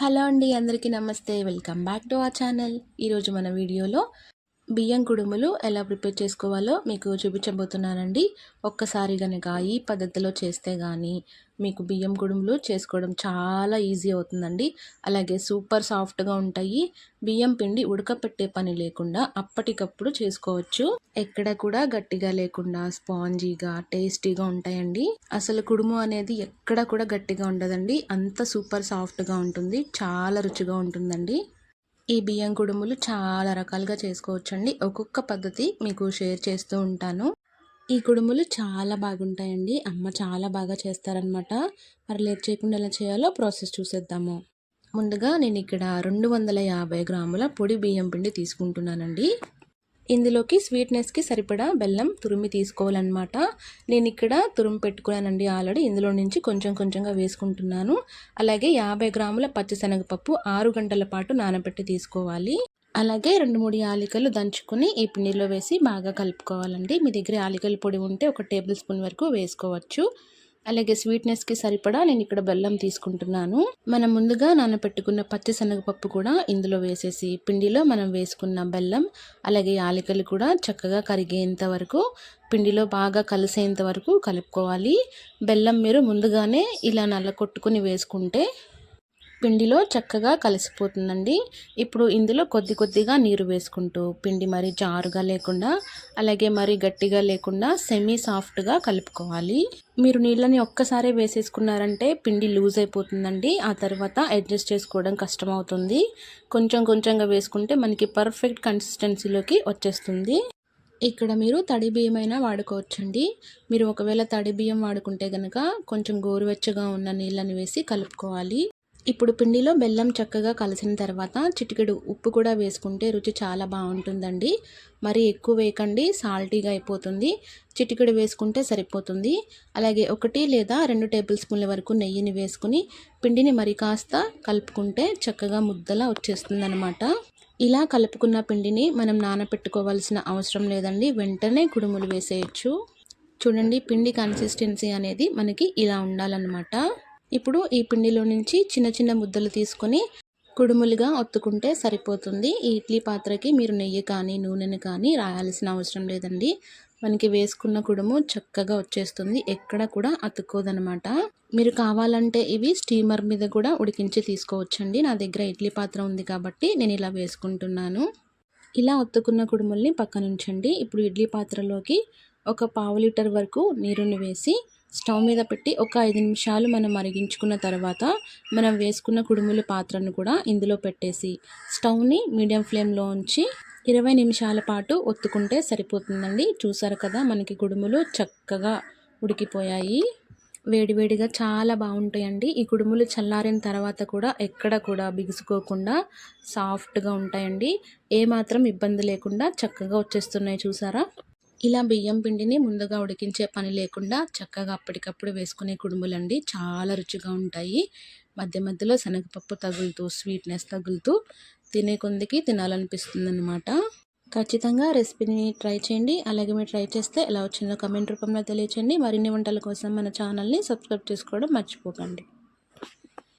Hello అండి, అందరికీ నమస్తే. Welcome back to our channel. ఈరోజు మన వీడియోలో బియ్యం కుడుములు ఎలా ప్రిపేర్ చేసుకోవాలో మీకు చూపించబోతున్నానండి. ఒక్కసారి కనుక ఈ పద్ధతిలో చేస్తే కానీ మీకు బియ్యం కుడుములు చేసుకోవడం చాలా ఈజీ అవుతుందండి. అలాగే సూపర్ సాఫ్ట్గా ఉంటాయి. బియ్యం పిండి ఉడకపెట్టే పని లేకుండా అప్పటికప్పుడు చేసుకోవచ్చు. ఎక్కడ కూడా గట్టిగా లేకుండా స్పాంజీగా టేస్టీగా ఉంటాయండి. అసలు కుడుము అనేది ఎక్కడ కూడా గట్టిగా ఉండదండి. అంత సూపర్ సాఫ్ట్గా ఉంటుంది. చాలా రుచిగా ఉంటుందండి. ఈ బియ్యం కుడుములు చాలా రకాలుగా చేసుకోవచ్చండి. ఒక్కొక్క పద్ధతి మీకు షేర్ చేస్తూ ఉంటాను. ఈ కుడుములు చాలా బాగుంటాయండి. అమ్మ చాలా బాగా చేస్తారనమాట. మరి లేట్ చేయకుండా ఎలా చేయాలో ప్రాసెస్ చూసేద్దాము. ముందుగా నేను ఇక్కడ 250 గ్రాముల పొడి బియ్యం పిండి తీసుకుంటున్నానండి. ఇందులోకి స్వీట్నెస్కి సరిపడా బెల్లం తురిమి తీసుకోవాలన్నమాట. నేను ఇక్కడ తురుము పెట్టుకున్నానండి ఆల్రెడీ. ఇందులో నుంచి కొంచెం కొంచెంగా వేసుకుంటున్నాను. అలాగే 50 గ్రాముల పచ్చిశనగపప్పు 6 గంటల పాటు నానబెట్టి తీసుకోవాలి. అలాగే 2-3 యాలకులు దంచుకొని ఈ పిండిలో వేసి బాగా కలుపుకోవాలండి. మీ దగ్గర యాలకుల పొడి ఉంటే 1 టేబుల్ స్పూన్ వరకు వేసుకోవచ్చు. అలాగే స్వీట్నెస్కి సరిపడా నేను ఇక్కడ బెల్లం తీసుకుంటున్నాను. మనం ముందుగా నానబెట్టుకున్న పచ్చిశనగపప్పు కూడా ఇందులో వేసేసి పిండిలో మనం వేసుకున్న బెల్లం అలాగే యాలకులు కూడా చక్కగా కరిగేంత వరకు పిండిలో బాగా కలిసేంత వరకు కలుపుకోవాలి. బెల్లం మీరు ముందుగానే ఇలా నల్ల కొట్టుకుని వేసుకుంటే పిండిలో చక్కగా కలిసిపోతుందండి. ఇప్పుడు ఇందులో కొద్ది కొద్దిగా నీరు వేసుకుంటూ పిండి మరీ జారుగా లేకుండా అలాగే మరీ గట్టిగా లేకుండా సెమీ సాఫ్ట్గా కలుపుకోవాలి. మీరు నీళ్ళని ఒక్కసారి వేసేసుకున్నారంటే పిండి లూజ్ అయిపోతుందండి. ఆ తర్వాత అడ్జస్ట్ చేసుకోవడం కష్టమవుతుంది. కొంచెం కొంచెంగా వేసుకుంటే మనకి పర్ఫెక్ట్ కన్సిస్టెన్సీలోకి వచ్చేస్తుంది. ఇక్కడ మీరు తడి బియ్యమైనా వాడుకోవచ్చండి. మీరు ఒకవేళ తడి బియ్యం వాడుకుంటే కనుక కొంచెం గోరువెచ్చగా ఉన్న నీళ్ళని వేసి కలుపుకోవాలి. ఇప్పుడు పిండిలో బెల్లం చక్కగా కలిసిన తర్వాత చిటికెడు ఉప్పు కూడా వేసుకుంటే రుచి చాలా బాగుంటుందండి. మరి ఎక్కువ వేయకండి, సాల్టీగా అయిపోతుంది. చిటికెడు వేసుకుంటే సరిపోతుంది. అలాగే 1 లేదా 2 టేబుల్ స్పూన్ల వరకు నెయ్యిని వేసుకుని పిండిని మరి కాస్త కలుపుకుంటే చక్కగా ముద్దలా వచ్చేస్తుందన్నమాట. ఇలా కలుపుకున్న పిండిని మనం నానపెట్టుకోవాల్సిన అవసరం లేదండి. వెంటనే కుడుములు వేసేయచ్చు. చూడండి, పిండి కన్సిస్టెన్సీ అనేది మనకి ఇలా ఉండాలన్నమాట. ఇప్పుడు ఈ పిండిలో నుంచి చిన్న చిన్న ముద్దలు తీసుకొని కుడుములుగా ఒత్తుకుంటే సరిపోతుంది. ఈ ఇడ్లీ పాత్రకి మీరు నెయ్యి కానీ నూనెని కానీ రాయాల్సిన అవసరం లేదండి. మనకి వేసుకున్న కుడుము చక్కగా వచ్చేస్తుంది. ఎక్కడ కూడా అతుక్కోదనమాట. మీరు కావాలంటే ఇవి స్టీమర్ మీద కూడా ఉడికించి తీసుకోవచ్చండి. నా దగ్గర ఇడ్లీ పాత్ర ఉంది కాబట్టి నేను ఇలా వేసుకుంటున్నాను. ఇలా ఒత్తుకున్న కుడుముల్ని పక్కనుంచండి. ఇప్పుడు ఇడ్లీ పాత్రలోకి 1/2 లీటర్ వరకు నీరుని వేసి స్టవ్ మీద పెట్టి ఒక 5 నిమిషాలు మనం మరిగించుకున్న తర్వాత మనం వేసుకున్న కుడుముల పాత్రను కూడా ఇందులో పెట్టేసి స్టవ్ని మీడియం ఫ్లేమ్లో ఉంచి 20 నిమిషాల పాటు ఒత్తుకుంటే సరిపోతుందండి. చూసారు కదా, మనకి కుడుములు చక్కగా ఉడికిపోయాయి. వేడివేడిగా చాలా బాగుంటాయండి. ఈ కుడుములు చల్లారిన తర్వాత కూడా ఎక్కడ కూడా బిగుసుకోకుండా సాఫ్ట్గా ఉంటాయండి. ఏమాత్రం ఇబ్బంది లేకుండా చక్కగా వచ్చేస్తున్నాయి. చూసారా, ఇలా బియ్యం పిండిని ముందుగా ఉడికించే పని లేకుండా చక్కగా అప్పటికప్పుడు వేసుకునే కుడుములండి చాలా రుచిగా ఉంటాయి. మధ్య మధ్యలో శనగపప్పు తగులుతూ స్వీట్నెస్ తగులుతూ తినే కొందికి తినాలనిపిస్తుంది అనమాట. ఖచ్చితంగా రెసిపీని ట్రై చేయండి. అలాగే మీరు ట్రై చేస్తే ఎలా వచ్చిందో కమెంట్ రూపంలో తెలియచేయండి. మరిన్ని వంటల కోసం మన ఛానల్ని సబ్స్క్రైబ్ చేసుకోవడం మర్చిపోకండి.